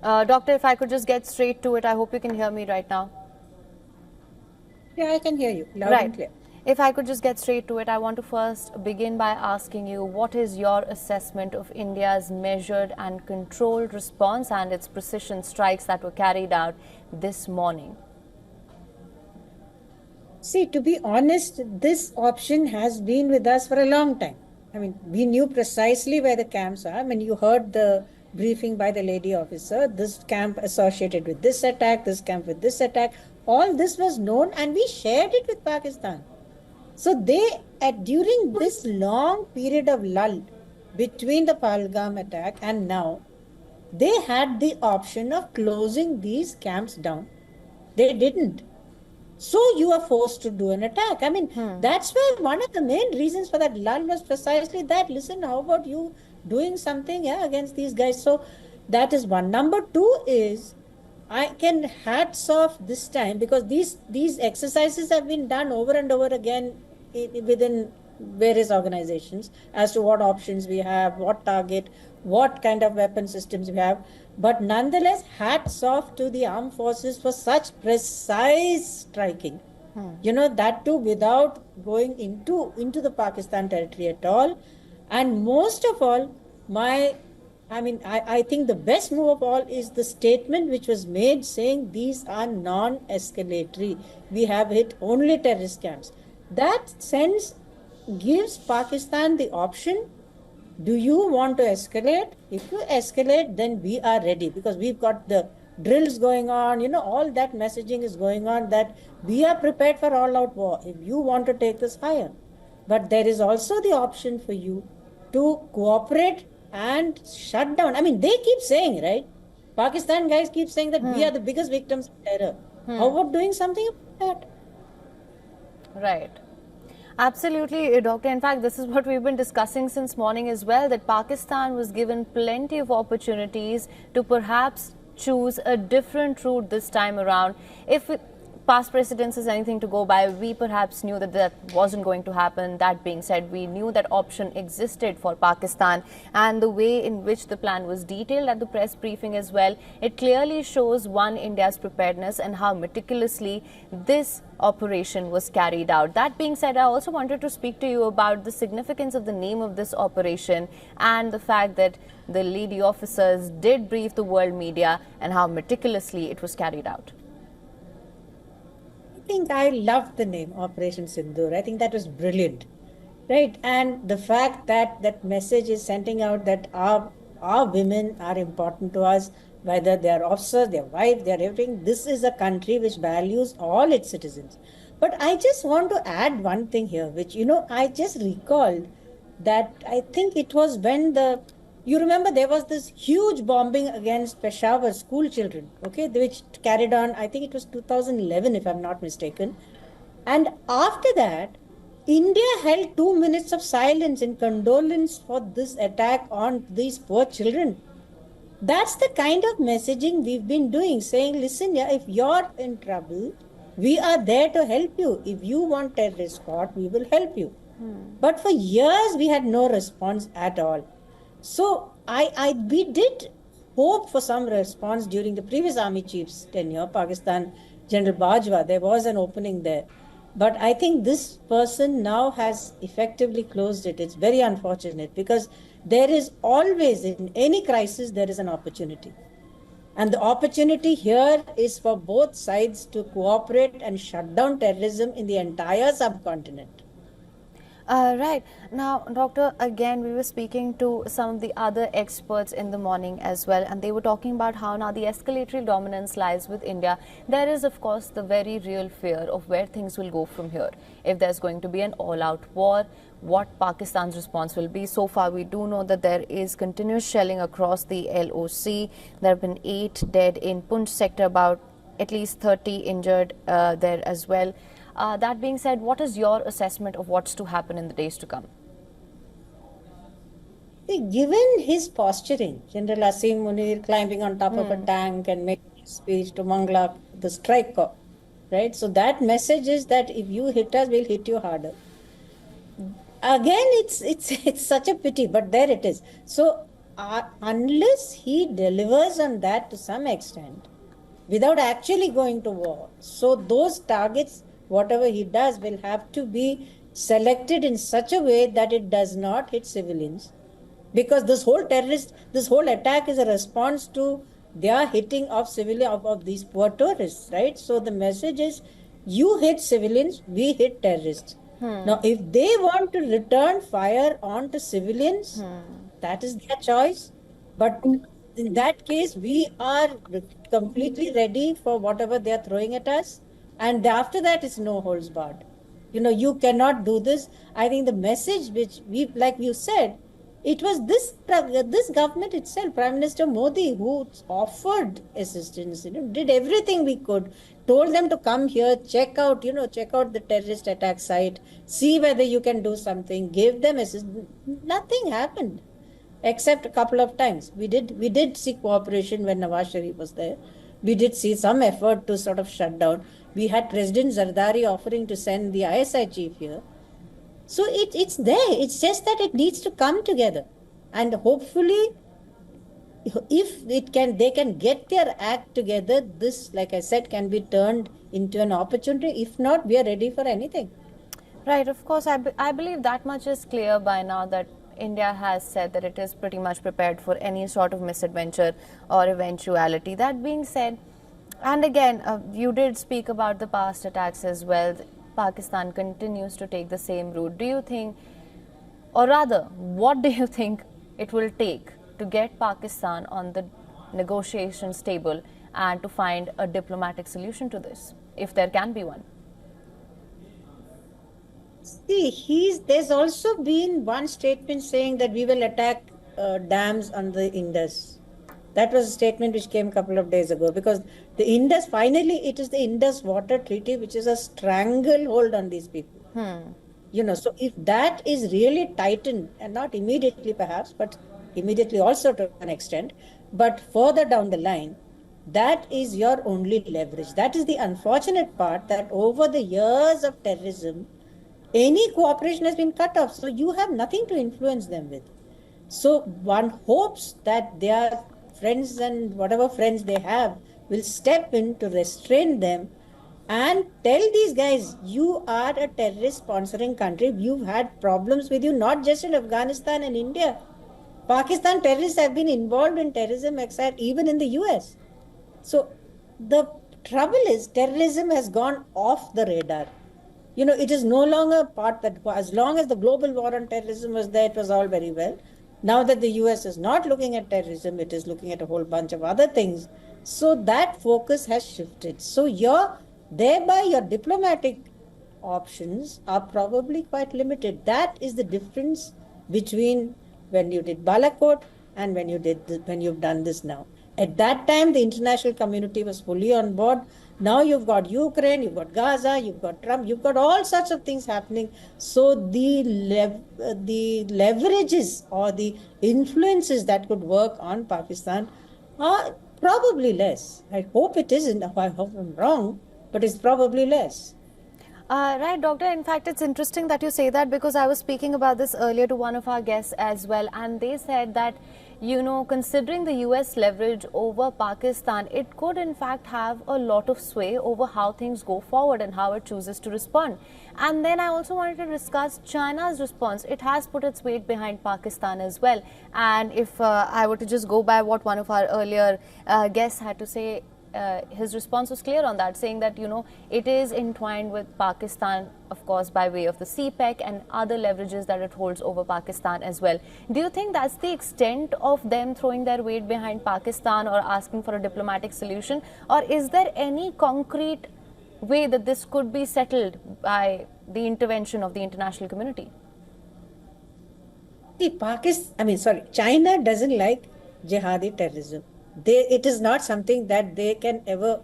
Doctor, if I could just get straight to it, I hope you can hear me right now. Yeah, I can hear you loud Right. and clear. If I could just get straight to it, I want to first begin by asking you, what is your assessment of India's measured and controlled response and its precision strikes that were carried out this morning? See, to be honest, this option has been with us for a long time. I mean, we knew precisely where the camps are. I mean, you heard the briefing by the lady officer, this camp associated with this attack, this camp with this attack. All this was known and we shared it with Pakistan. So during this long period of lull between the Pahalgam attack and now, they had the option of closing these camps down. They didn't. So you are forced to do an attack. I mean, that's where one of the main reasons for that lull was precisely that. Listen, how about you doing something against these guys? So that is one. Number two is, I can hats off this time because these exercises have been done over and over again within various organizations as to what options we have, what target, what kind of weapon systems we have. But nonetheless, hats off to the armed forces for such precise striking. That too without going into the Pakistan territory at all. And most of all, I think the best move of all is the statement which was made saying these are non-escalatory. We have hit only terrorist camps. That gives Pakistan the option. Do you want to escalate? If you escalate, then we are ready because we've got the drills going on. All that messaging is going on that we are prepared for all-out war if you want to take this higher. But there is also the option for you to cooperate and shut down. I mean, they keep saying, right? Pakistan guys keep saying that we are the biggest victims of terror. How about doing something about that? Right. Absolutely, Doctor. In fact, this is what we've been discussing since morning as well, that Pakistan was given plenty of opportunities to perhaps choose a different route this time around. If past precedence is anything to go by, we perhaps knew that that wasn't going to happen. That being said, we knew that option existed for Pakistan, and the way in which the plan was detailed at the press briefing as well, it clearly shows India's preparedness and how meticulously this operation was carried out. That being said, I also wanted to speak to you about the significance of the name of this operation and the fact that the lady officers did brief the world media and how meticulously it was carried out. I think I loved the name Operation Sindoor. I think that was brilliant, right? And the fact that that message is sending out that our women are important to us, whether they are officers, their wife, they are everything. This is a country which values all its citizens. But I just want to add one thing here, which, I just recalled that I think it was when you remember there was this huge bombing against Peshawar school children, okay, which carried on, I think it was 2011, if I'm not mistaken. And after that, India held 2 minutes of silence in condolence for this attack on these poor children. That's the kind of messaging we've been doing, saying, listen, if you're in trouble, we are there to help you. If you want terrorist spot, we will help you. But for years, we had no response at all. So we did hope for some response during the previous army chief's tenure, Pakistan, General Bajwa. There was an opening there. But I think this person now has effectively closed it. It's very unfortunate because there is always, in any crisis, there is an opportunity. And the opportunity here is for both sides to cooperate and shut down terrorism in the entire subcontinent. Right. Now, Doctor, again, we were speaking to some of the other experts in the morning as well, and they were talking about how now the escalatory dominance lies with India. There is, of course, the very real fear of where things will go from here. If there's going to be an all-out war, what Pakistan's response will be. So far, we do know that there is continuous shelling across the LOC. There have been 8 dead in Poonch sector, about at least 30 injured there as well. That being said, what is your assessment of what's to happen in the days to come? Given his posturing, General Asim Munir climbing on top of a tank and making a speech to Mangla, the strike corps, right? So that message is that if you hit us, we'll hit you harder. Again, it's such a pity, but there it is. So unless he delivers on that to some extent, without actually going to war. So those targets, whatever he does, will have to be selected in such a way that it does not hit civilians. Because this whole attack is a response to their hitting of civilian of these poor tourists, right? So the message is, you hit civilians, we hit terrorists. Now, if they want to return fire onto civilians, that is their choice. But in that case, we are completely ready for whatever they are throwing at us. And after that, it's no holds barred. You cannot do this. I think the message which like you said, it was this government itself, Prime Minister Modi, who offered assistance, did everything we could, told them to come here, check out the terrorist attack site, see whether you can do something, gave them assistance. Nothing happened except a couple of times. We did see cooperation when Nawaz Sharif was there. We did see some effort to sort of shut down. We had President Zardari offering to send the ISI chief here. So it's there. It's just that it needs to come together. And hopefully, if they can get their act together, this, like I said, can be turned into an opportunity. If not, we are ready for anything. Right, of course, I believe that much is clear by now, that India has said that it is pretty much prepared for any sort of misadventure or eventuality. That being said, and again, you did speak about the past attacks as well. Pakistan continues to take the same route. Do you think, or rather, what do you think it will take to get Pakistan on the negotiations table and to find a diplomatic solution to this, if there can be one? See, there's also been one statement saying that we will attack dams on the Indus. That was a statement which came a couple of days ago, because the Indus, finally, it is the Indus Water Treaty which is a stranglehold on these people. So if that is really tightened, and not immediately perhaps, but immediately also to an extent, but further down the line, that is your only leverage. That is the unfortunate part, that over the years of terrorism, any cooperation has been cut off. So you have nothing to influence them with. So one hopes that their friends and whatever friends they have will step in to restrain them and tell these guys, you are a terrorist sponsoring country. You've had problems with you, not just in Afghanistan and India. Pakistan terrorists have been involved in terrorism, except even in the US. So the trouble is, terrorism has gone off the radar. It is no longer part that, as long as the global war on terrorism was there, it was all very well. Now that the US is not looking at terrorism, it is looking at a whole bunch of other things. So that focus has shifted. So thereby your diplomatic options are probably quite limited. That is the difference between when you did Balakot and when you've done this now. At that time, the international community was fully on board. Now you've got Ukraine, you've got Gaza, you've got Trump, you've got all sorts of things happening. So the leverages or the influences that could work on Pakistan are probably less. I hope it isn't. I hope I'm wrong, but it's probably less. Right, Doctor. In fact, it's interesting that you say that, because I was speaking about this earlier to one of our guests as well, and they said that, considering the US leverage over Pakistan, it could in fact have a lot of sway over how things go forward and how it chooses to respond. And then I also wanted to discuss China's response. It has put its weight behind Pakistan as well. And if I were to just go by what one of our earlier guests had to say, his response was clear on that, saying that, it is entwined with Pakistan, of course, by way of the CPEC and other leverages that it holds over Pakistan as well. Do you think that's the extent of them throwing their weight behind Pakistan or asking for a diplomatic solution? Or is there any concrete way that this could be settled by the intervention of the international community? See, China doesn't like jihadi terrorism. It is not something that they can ever,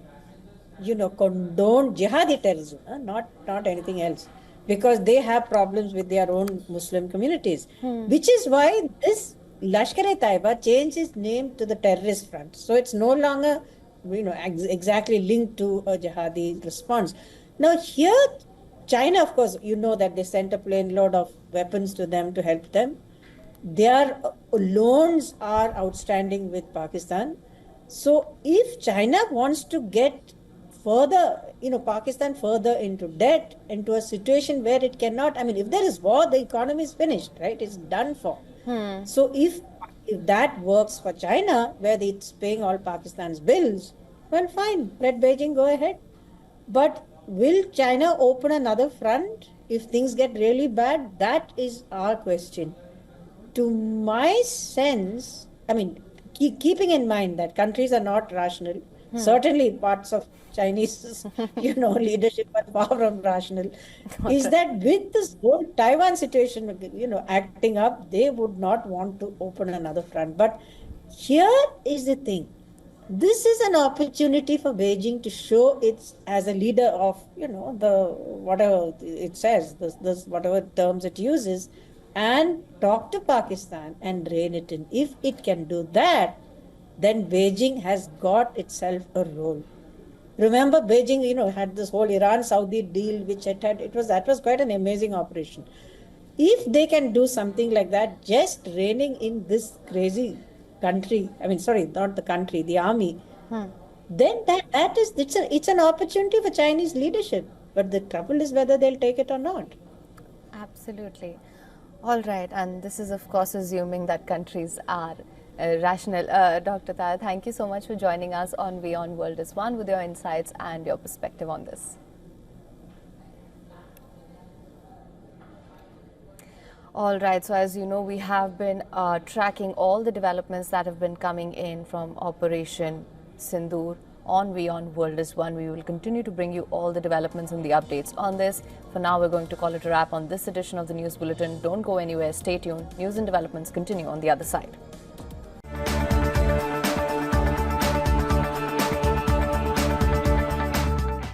condone jihadi terrorism, not anything else, because they have problems with their own Muslim communities, which is why this Lashkar-e-Taiba changed its name to the terrorist front. So it's no longer, exactly linked to a jihadi response. Now here, China, of course, that they sent a plane load of weapons to them to help them. Their loans are outstanding with Pakistan. So if China wants to get further, Pakistan further into debt, into a situation where it cannot, I mean, if there is war, the economy is finished, right? It's done for. So if that works for China, where it's paying all Pakistan's bills, well, fine, let Beijing go ahead. But will China open another front if things get really bad? That is our question. To my sense, I mean, keeping in mind that countries are not rational, certainly parts of Chinese, leadership are far from rational, is that with this whole Taiwan situation, acting up, they would not want to open another front. But here is the thing. This is an opportunity for Beijing to show its as a leader of, the whatever it says, this whatever terms it uses, and talk to Pakistan and rein it in. If it can do that, then Beijing has got itself a role. Remember, Beijing, had this whole Iran-Saudi deal, which that was quite an amazing operation. If they can do something like that, just reining in this crazy country, I mean, sorry, not the country, the army, then it's an opportunity for Chinese leadership. But the trouble is whether they'll take it or not. Absolutely. All right, and this is of course assuming that countries are rational. Dr. Taya, thank you so much for joining us on WION World is One with your insights and your perspective on this. All right, so as you know, we have been tracking all the developments that have been coming in from Operation Sindoor on WION World is One. We will continue to bring you all the developments and the updates on this. For now, we're going to call it a wrap on this edition of the News Bulletin. Don't go anywhere, stay tuned. News and developments continue on the other side.